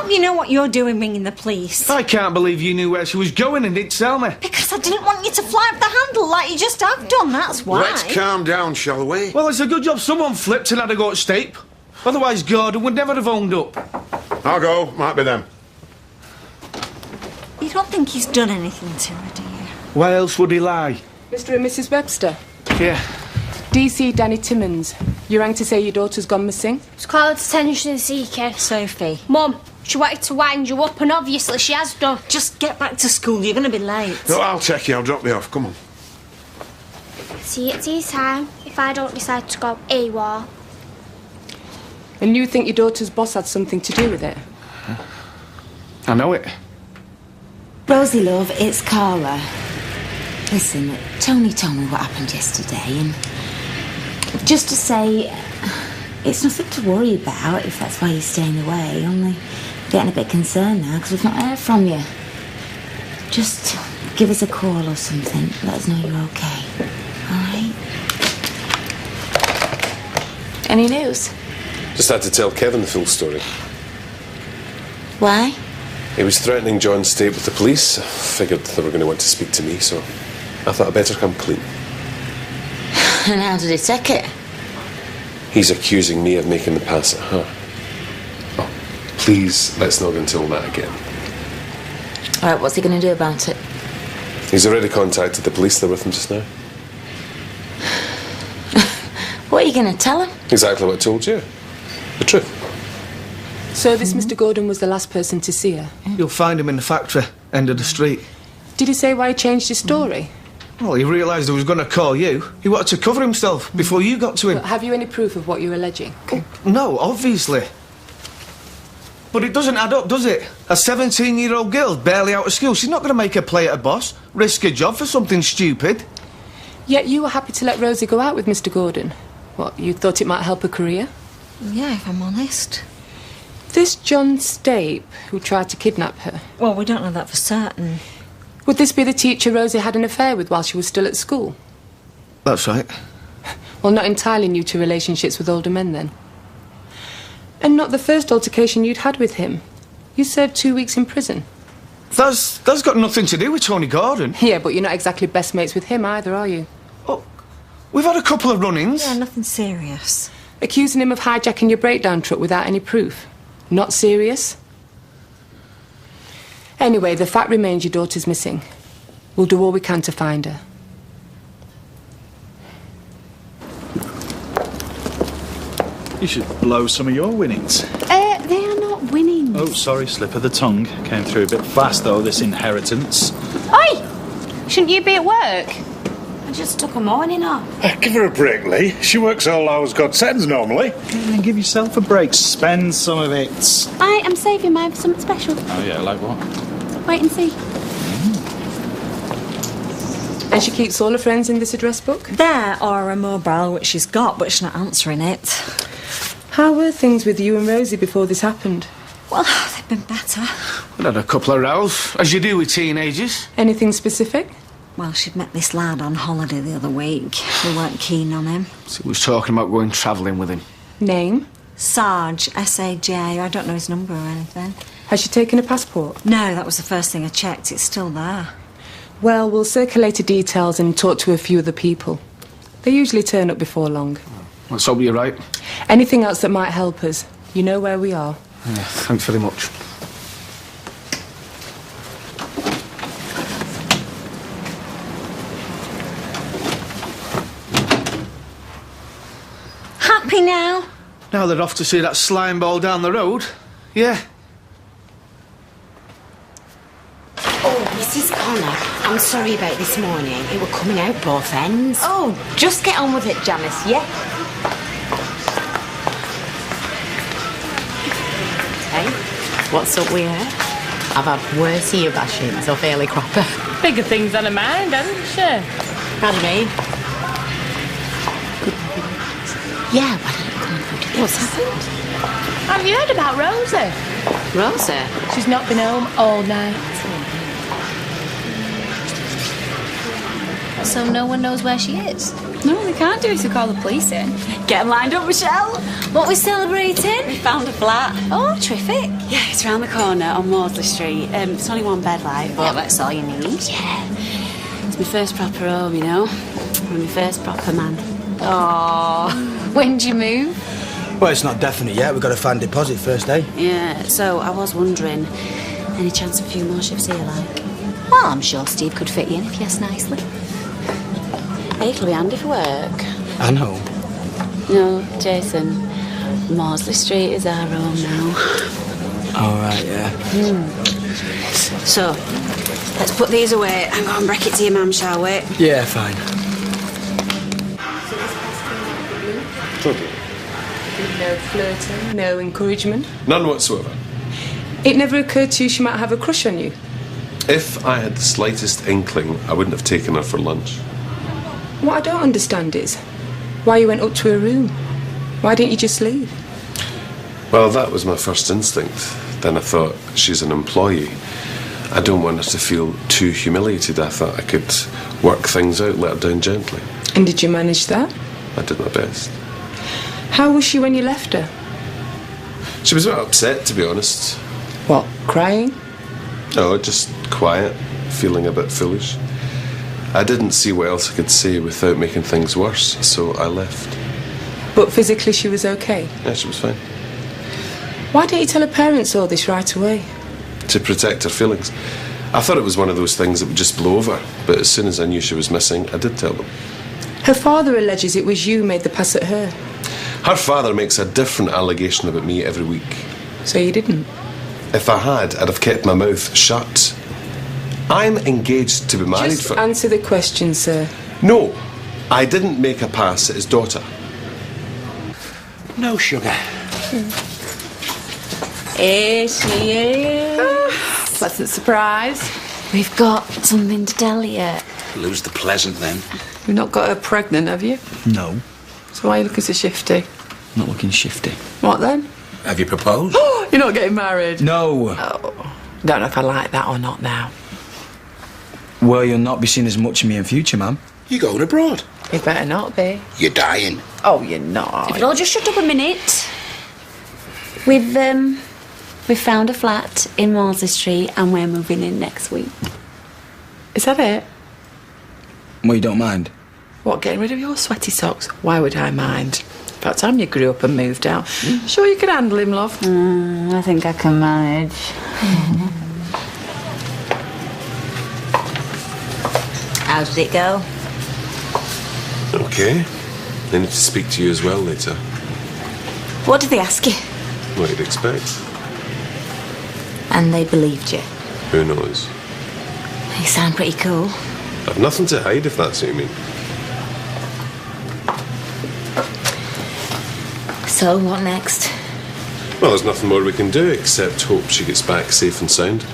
hope you know what you're doing ringing the police. I can't believe you knew where she was going and didn't tell me. Because I didn't want you to fly up the handle like you just have done, that's why. Let's calm down, shall we? Well, it's a good job someone flipped and had to go at Stape. Otherwise, Gordon would never have owned up. I'll go. Might be them. You don't think he's done anything to her, do you? Why else would he lie? Mr. and Mrs. Webster. Yeah. DC Danny Timmins. You rang to say your daughter's gone missing? It's called attention seeker. Sophie. Mum, she wanted to wind you up, and obviously she has done. Just get back to school, you're going to be late. No, I'll check you. I'll drop you off. Come on. See you at tea time if I don't decide to go AWOL. And you think your daughter's boss had something to do with it? I know it. Rosie, love, it's Carla. Listen, Tony told me what happened yesterday, and just to say, it's nothing to worry about if that's why you're staying away, only getting a bit concerned now because we've not heard from you. Just give us a call or something, let us know you're okay, alright? Any news? Just had to tell Kevin the full story. Why? He was threatening John's Stape with the police. I figured they were going to want to speak to me, so I thought I'd better come clean. And how did he take it? He's accusing me of making the pass at her. Oh, please, let's not go into all that again. All right, what's he going to do about it? He's already contacted the police. They're with him just now. What are you going to tell him? Exactly what I told you. The truth. So this Mr. Gordon was the last person to see her? You'll find him in the factory, end of the street. Did he say why he changed his story? Well, he realised he was going to call you. He wanted to cover himself before you got to him. But have you any proof of what you're alleging? No, obviously. But it doesn't add up, does it? A 17-year-old girl barely out of school. She's not going to make a play at a boss, risk a job for something stupid. Yet you were happy to let Rosie go out with Mr. Gordon. What, you thought it might help her career? Yeah, if I'm honest. This John Stape, who tried to kidnap her... Well, we don't know that for certain. Would this be the teacher Rosie had an affair with while she was still at school? That's right. Well, not entirely new to relationships with older men, then. And not the first altercation you'd had with him. You served 2 weeks in prison. That's got nothing to do with Tony Gordon. Yeah, but you're not exactly best mates with him either, are you? Oh, we've had a couple of run-ins. Yeah, nothing serious. Accusing him of hijacking your breakdown truck without any proof. Not serious? Anyway, the fact remains your daughter's missing. We'll do all we can to find her. You should blow some of your winnings. They are not winning. Oh, sorry, slip of the tongue. Came through a bit fast, though, this inheritance. Oi! Shouldn't you be at work? I just took a morning off. Give her a break, Lee. She works all hours God sends normally. Yeah, give yourself a break. Spend some of it. I am saving mine for something special. Oh, yeah, like what? Wait and see. And she keeps all her friends in this address book? There, or a mobile, which she's got, but she's not answering it. How were things with you and Rosie before this happened? Well, they've been better. We had a couple of rows, as you do with teenagers. Anything specific? Well, she'd met this lad on holiday the other week. We weren't keen on him. So he was talking about going travelling with him. Name? Sarge, S-A-J. I don't know his number or anything. Has she taken a passport? No, that was the first thing I checked. It's still there. Well, we'll circulate the details and talk to a few other people. They usually turn up before long. Let's hope you're right. Anything else that might help us, you know where we are. Yeah, thanks very much. Happy now? Now they're off to see that slime ball down the road. Yeah. Oh, Mrs. Connor, I'm sorry about this morning. It were coming out both ends. Oh, just get on with it, Janice, yeah? Hey, what's up with you? I've had worse ear bashings off Ailey Cropper. Bigger things on her mind, hasn't she? How do you mean? Yeah, why don't you come and put it? What's happened? Have you heard about Rosie? Rosie? She's not been home all night. So no one knows where she is? No, they can't do it to call the police in. Get them lined up, Michelle. What we celebrating? We found a flat. Oh, terrific. Yeah, it's round the corner on Mawdsley Street. It's only one bed, like, but... Yeah, that's all you need. Yeah. It's my first proper home, you know. And my first proper man. Oh, when do you move? Well, it's not definite yet. We've got to find a deposit first, eh? Yeah, so I was wondering, any chance of a few more shifts here, like? Well, I'm sure Steve could fit you in if you asked nicely. Hey, it'll be handy for work. I know. No, Jason, Mawdsley Street is our home now. All right, yeah. So, let's put these away and go and break it to your mum, shall we? Yeah, fine. Totally. No flirting, no encouragement? None whatsoever. It never occurred to you she might have a crush on you? If I had the slightest inkling, I wouldn't have taken her for lunch. What I don't understand is why you went up to her room. Why didn't you just leave? Well, that was my first instinct. Then I thought, she's an employee. I don't want her to feel too humiliated. I thought I could work things out, let her down gently. And did you manage that? I did my best. How was she when you left her? She was a bit upset, to be honest. What, crying? No, just quiet, feeling a bit foolish. I didn't see what else I could say without making things worse, so I left. But physically she was okay? Yeah, she was fine. Why didn't you tell her parents all this right away? To protect her feelings. I thought it was one of those things that would just blow over, but as soon as I knew she was missing, I did tell them. Her father alleges it was you who made the pass at her. Her father makes a different allegation about me every week. So you didn't? If I had, I'd have kept my mouth shut. I'm engaged to be married Just for... answer the question, sir. No, I didn't make a pass at his daughter. No sugar. Here she is. Pleasant surprise. We've got something to tell you. Lose the pleasant, then. You've not got her pregnant, have you? No. So why are you looking so shifty? Not looking shifty. What then? Have you proposed? You're not getting married? No. Oh, don't know if I like that or not now. Well, you'll not be seen as much of me in future, ma'am. You going abroad? You better not be. You're dying. Oh, you're not. If you'll all just shut up a minute. We've found a flat in Mawdsley Street and we're moving in next week. Is that it? Well, you don't mind? What, getting rid of your sweaty socks? Why would I mind? About time you grew up and moved out. Sure you can handle him, love? I think I can manage. How did it go? Okay. I need to speak to you as well later. What did they ask you? What you'd expect. And they believed you? Who knows? You sound pretty cool. I've nothing to hide, if that's what you mean. So, what next? Well, there's nothing more we can do except hope she gets back safe and sound.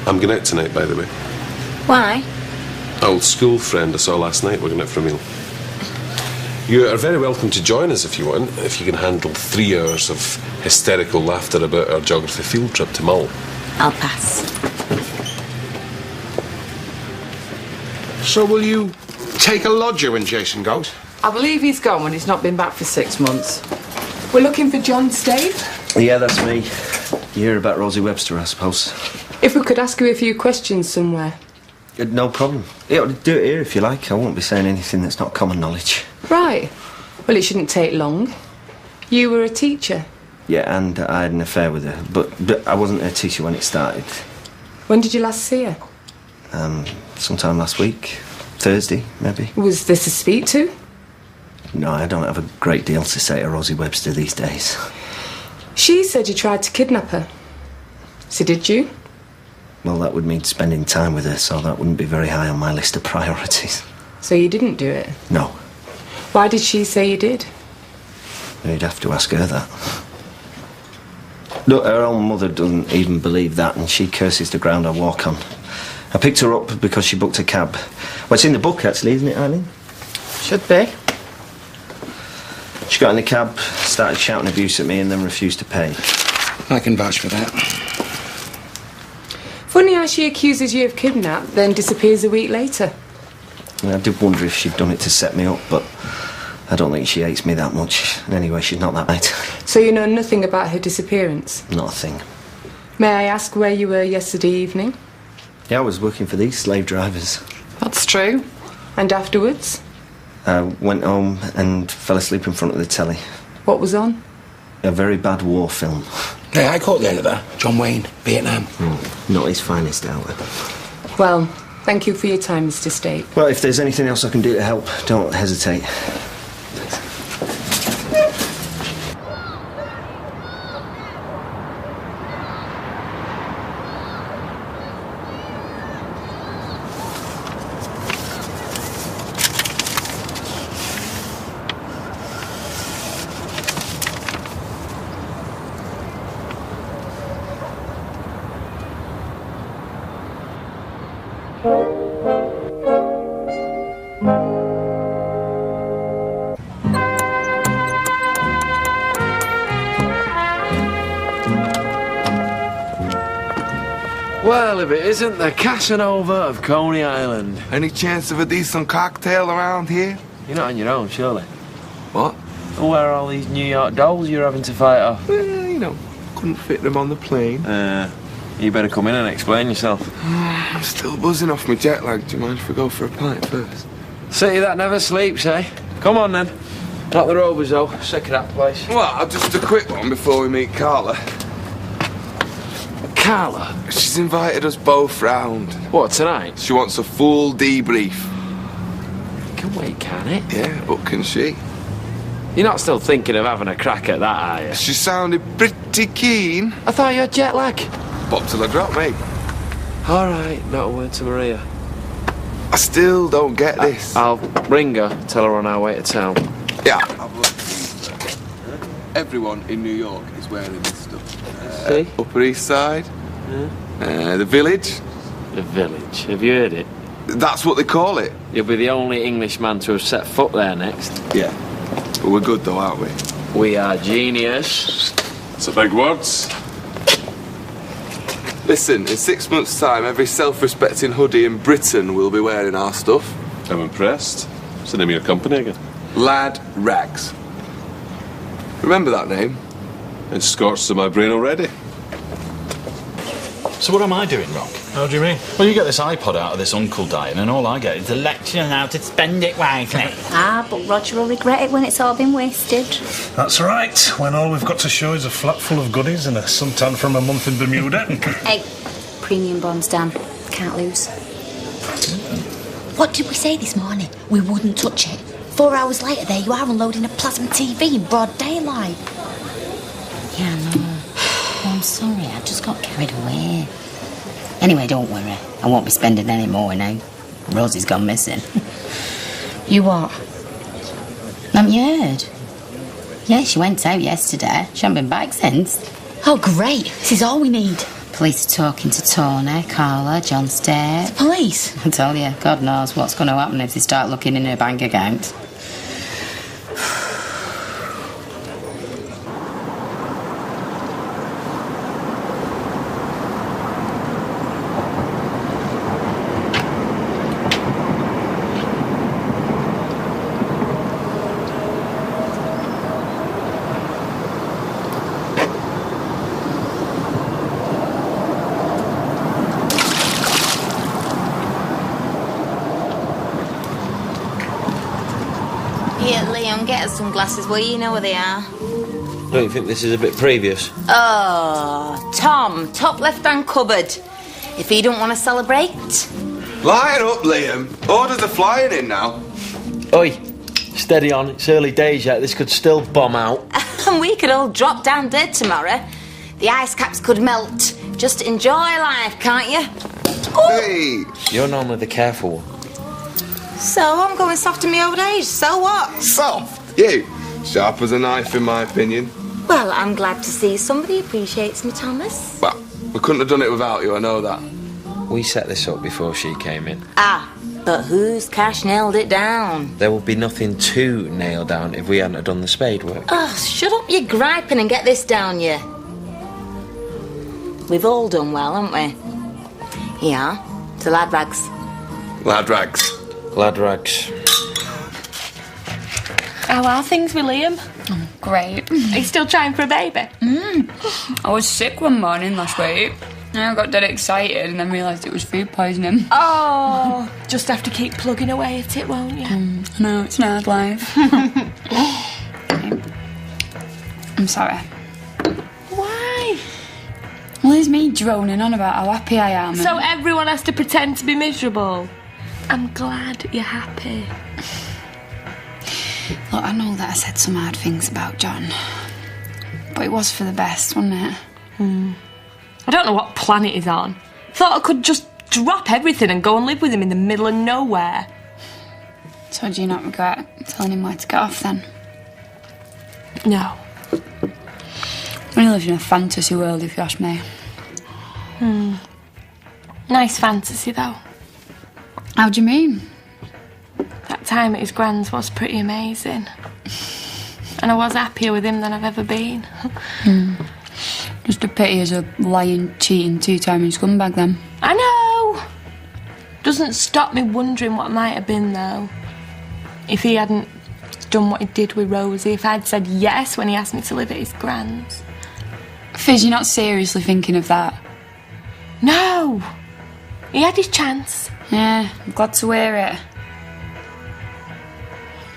I'm going out tonight, by the way. Why? Old school friend I saw last night. We're going out for a meal. You are very welcome to join us if you want, if you can handle 3 hours of hysterical laughter about our geography field trip to Mull. I'll pass. So will you take a lodger when Jason goes? I believe he's gone when he's not been back for 6 months. We're looking for John Stave. Yeah, that's me. You hear about Rosie Webster, I suppose. If we could ask you a few questions somewhere. No problem. Yeah, do it here if you like. I won't be saying anything that's not common knowledge. Right. Well, it shouldn't take long. You were a teacher. Yeah, and I had an affair with her. But I wasn't a teacher when it started. When did you last see her? Sometime last week. Thursday, maybe. Was this to speak to? No, I don't have a great deal to say to Rosie Webster these days. She said you tried to kidnap her. So did you? Well, that would mean spending time with her, so that wouldn't be very high on my list of priorities. So you didn't do it? No. Why did she say you did? You'd have to ask her that. Look, her own mother doesn't even believe that, and she curses the ground I walk on. I picked her up because she booked a cab. Well, it's in the book, actually, isn't it, Eileen? Should be. She got in the cab, started shouting abuse at me, and then refused to pay. I can vouch for that. Funny how she accuses you of kidnap, then disappears a week later. I did wonder if she'd done it to set me up, but I don't think she hates me that much. Anyway, she's not that bad. So you know nothing about her disappearance? Not a thing. May I ask where you were yesterday evening? Yeah, I was working for these slave drivers. That's true. And afterwards? I went home and fell asleep in front of the telly. What was on? A very bad war film. Hey, I caught the end of that. John Wayne, Vietnam. Not his finest hour. Well, thank you for your time, Mr. State. Well, if there's anything else I can do to help, don't hesitate. Well, if it isn't the Casanova of Coney Island. Any chance of a decent cocktail around here? You're not on your own, surely. What? Well, where are all these New York dolls you're having to fight off? Well, couldn't fit them on the plane. You better come in and explain yourself. I'm still buzzing off my jet lag. Do you mind if we go for a pint first? City that never sleeps, eh? Come on, then. Not the Rovers, though. Sick of that place. Well, just a quick one before we meet Carla. Carla? She's invited us both round. What, tonight? She wants a full debrief. Can wait, can it? Yeah, but can she? You're not still thinking of having a crack at that, are you? She sounded pretty keen. I thought you had jet lag. Pop till I drop, mate. All right, not a word to Maria. I still don't get this. I'll ring her, tell her on our way to town. Yeah. Everyone in New York is wearing this stuff. See? Upper East Side. The Village. The Village. Have you heard it? That's what they call it. You'll be the only Englishman to have set foot there next. Yeah. But we're good though, aren't we? We are genius. It's a big words. Listen, in 6 months' time, every self-respecting hoodie in Britain will be wearing our stuff. I'm impressed. What's the name of your company again? Lad Rags. Remember that name? It's scorched to my brain already. So what am I doing wrong? How do you mean? Well, you get this iPod out of this uncle dying, and all I get is a lecture on how to spend it wisely. But Roger will regret it when it's all been wasted. That's right, when all we've got to show is a flat full of goodies and a suntan from a month in Bermuda. Hey, premium bonds, Dan. Can't lose. What did we say this morning? We wouldn't touch it. 4 hours later, there you are unloading a plasma TV in broad daylight. Yeah, no. I'm sorry, I just got carried away. Anyway, don't worry. I won't be spending any more now. Rosie's gone missing. You what? Haven't you heard? Yeah, she went out yesterday. She hasn't been back since. Oh, great. This is all we need. Police are talking to Tony, Carla, John State. The police? I tell you, God knows what's going to happen if they start looking in her bank account. Get us some glasses, will you? You know where they are. Don't you think this is a bit previous? Oh, Tom, top left-hand cupboard. If you don't want to celebrate. Line up, Liam. Orders are flying in now. Oi, steady on. It's early days yet. This could still bomb out. And we could all drop down dead tomorrow. The ice caps could melt. Just enjoy life, can't you? Hey! You're normally the careful one. So I'm going soft in my old age. So what? Soft? You? Sharp as a knife, in my opinion. Well, I'm glad to see somebody appreciates me, Thomas. Well, we couldn't have done it without you, I know that. We set this up before she came in. But whose cash nailed it down? There would be nothing to nail down if we hadn't have done the spade work. Oh, shut up your griping and get this down, you. We've all done well, haven't we? Yeah, the lad rags. Lad Rags. Lad rags. How are things with Liam? Oh, great. Are you still trying for a baby? I was sick one morning last week. I got dead excited and then realised it was food poisoning. Oh, just have to keep plugging away at it, won't you? I know, it's an hard life. I'm sorry. Why? Well, there's me droning on about how happy I am. So everyone has to pretend to be miserable? I'm glad you're happy. Look, I know that I said some hard things about John, but it was for the best, wasn't it? I don't know what planet he's on. Thought I could just drop everything and go and live with him in the middle of nowhere. So do you not regret telling him where to get off then? No. He lives in a fantasy world, if you ask me. Nice fantasy, though. How do you mean? That time at his grand's was pretty amazing. And I was happier with him than I've ever been. Just a pity as a lying, cheating, two-timing scumbag, then. I know! Doesn't stop me wondering what might have been, though. If he hadn't done what he did with Rosie, if I'd said yes when he asked me to live at his grand's. Fizz, you're not seriously thinking of that? No! He had his chance. Yeah, I'm glad to hear it.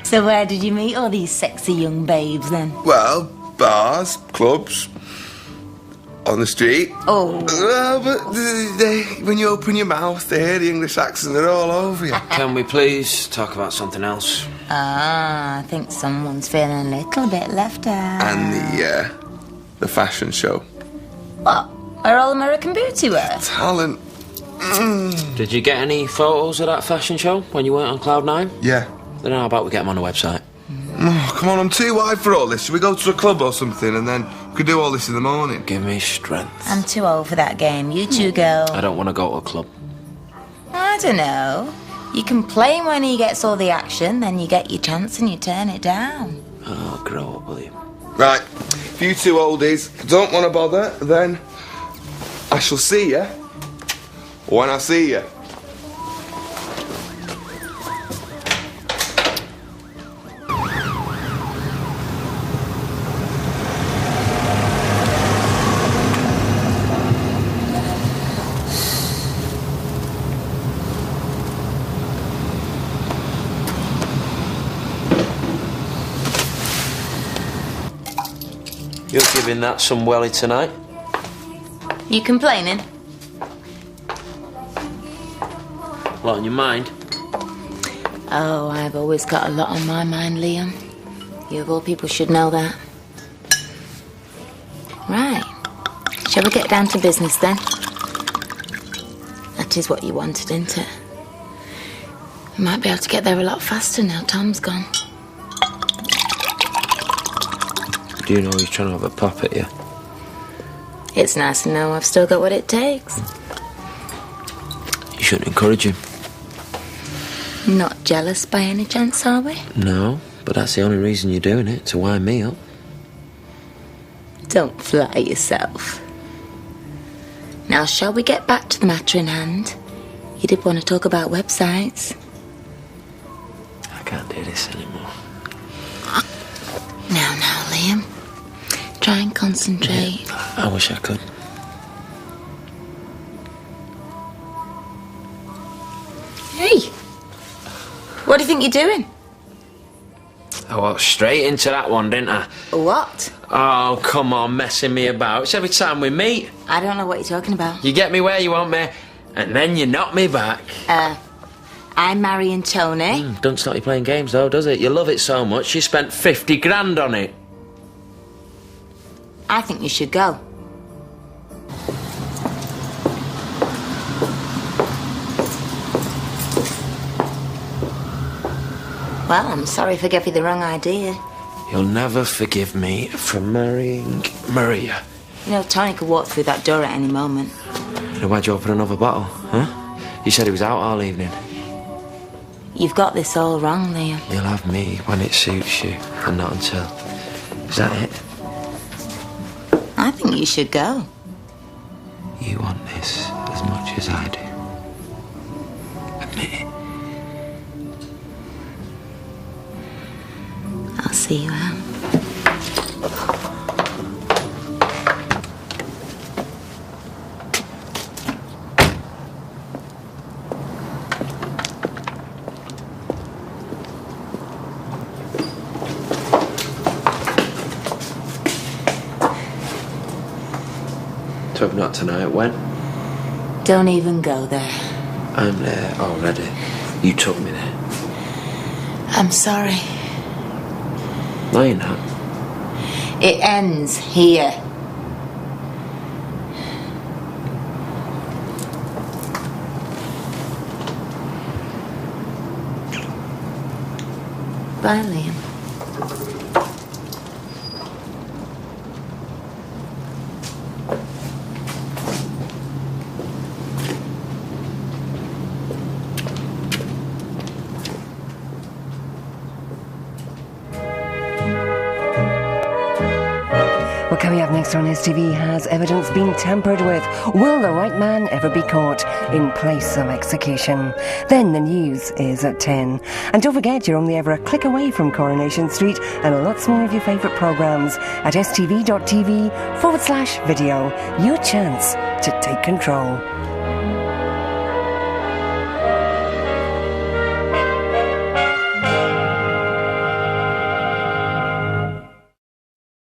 So where did you meet all these sexy young babes then? Well, bars, clubs, on the street. Oh. But when you open your mouth, they hear the English accent, they're all over you. Can we please talk about something else? Ah, I think someone's feeling a little bit left out. And the fashion show. What? Our All-American Beauty wear? Talent. Did you get any photos of that fashion show when you weren't on Cloud 9? Yeah. Then how about we get them on the website? Oh, come on, I'm too wide for all this. Should we go to a club or something and then we could do all this in the morning? Give me strength. I'm too old for that game. You two go. I don't want to go to a club. I don't know. You can play when he gets all the action, then you get your chance and you turn it down. Oh, grow up, will you? Right, if you two oldies don't want to bother, then I shall see you when I see you. You're giving that some welly tonight? You complaining? Lot on your mind? Oh, I've always got a lot on my mind, Liam. You of all people should know that. Right. Shall we get down to business then? That is what you wanted, isn't it? We might be able to get there a lot faster now Tom's gone. Do you know he's trying to have a pop at you? It's nice to know I've still got what it takes. You shouldn't encourage him. Not jealous by any chance, are we? No, but that's the only reason you're doing it, to wind me up. Don't flatter yourself. Now, shall we get back to the matter in hand? You did want to talk about websites. I can't do this anymore. Now, Liam. Try and concentrate. Yeah, I wish I could. Hey! What do you think you're doing? I walked straight into that one, didn't I? What? Oh, come on, messing me about. It's every time we meet. I don't know what you're talking about. You get me where you want me, and then you knock me back. I'm marrying Tony. Doesn't stop you playing games, though, does it? You love it so much, you spent 50 grand on it. I think you should go. Well, I'm sorry if I gave you the wrong idea. You'll never forgive me for marrying Maria. You know, Tony could walk through that door at any moment. Then why'd you open another bottle, huh? You said he was out all evening. You've got this all wrong, Liam. You'll have me when it suits you, and not until. Is that it? I think you should go. You want this as much as I do. Admit it. see you out. So if not tonight, when? Don't even go there. I'm there already. You took me there. I'm sorry. No, you're not. It ends here. Bye, Liam. Well, coming up next on STV, has evidence been tampered with? Will the right man ever be caught in place of execution? Then the news is at 10. And don't forget, you're only ever a click away from Coronation Street and lots more of your favourite programmes at stv.tv/video. Your chance to take control.